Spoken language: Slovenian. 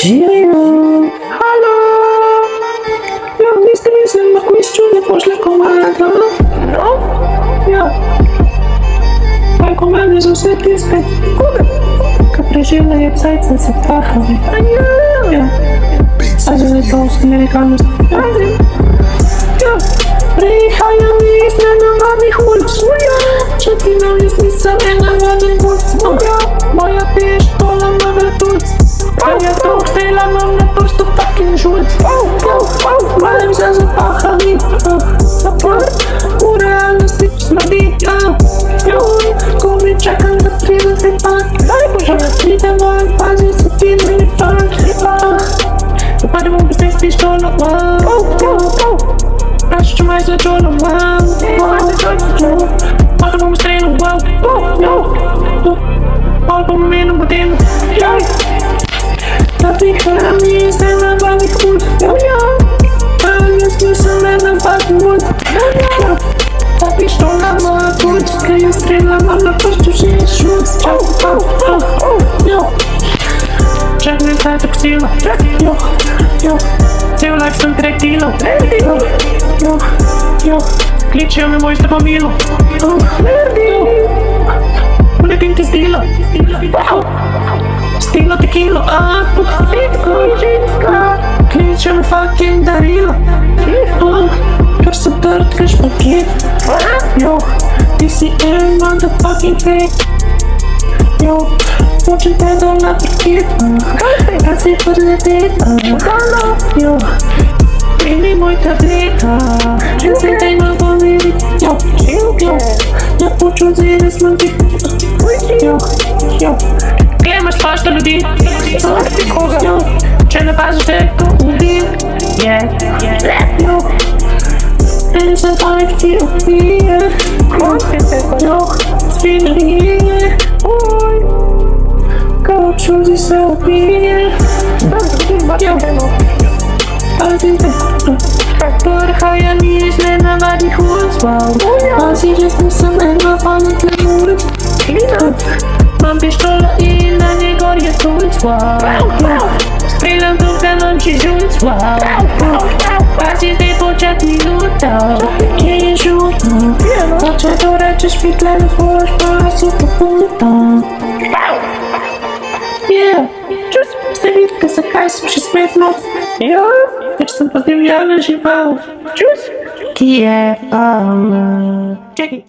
Hallo. Ja, niste mislim, lahko iz čude pošle komada. No? Ja. Moje komade so vse tiste, ki preživljajo cajce s pahami. Ja. A že je to amerikanost. Ja. Prihajajo iz nenavadnih ulic. Če ti na ulic nisem nenavadnih ulic. Moja pištola ima vrtulc. Kaj je to htela, imam na prstu fucking žulc. Valim se za pahami. V realnosti smrdi. Ko mi čakam, da pride te pak. Pride van, pazi se ti ne pak. Zapademo bez te s pištolo. Praši, če maj za čolo. Malo bomo strelu. Malo bomo menu bodenu. Da prihajam iz nenavadnih ulic. Jaz nisem nenavadnih ulic. Ta pištola ima tulc, kaj jo streljam, na prstu še je šulc. Čak ne zdaj tako sila. Cel life sem tretilo. Kličejo me moj zdravomilo. Ulepim te zdilo. Stilo tekilo. Kličejo me fucking darilo. Ker so trd, kaj špaget. Ti si motherfucking fake. Hočem te dol na parket. Kad si podletet. Primi moj tablet. Če se te imam pomirit. Ja počuť zire smrti. Kaj imaš svašta ljudi? Če ne paziš, te to ubije. En se tak ti ubije. Svinrije. Kao čuzi se ubije. Prhajam iz nenavadnih ulic. Pazi, že nisem nenavadnih ulic. Mam pištola in na njej gor je tulc. Streljam tukaj noči žulc. Pazi, zdaj početni lutav. Kje je žutav? A če to rečeš mi tle ne boš pa super pulutam. Ste vidite, zakaj sem še smetno? Ker sem pa divjala žival. Ki je Čekaj.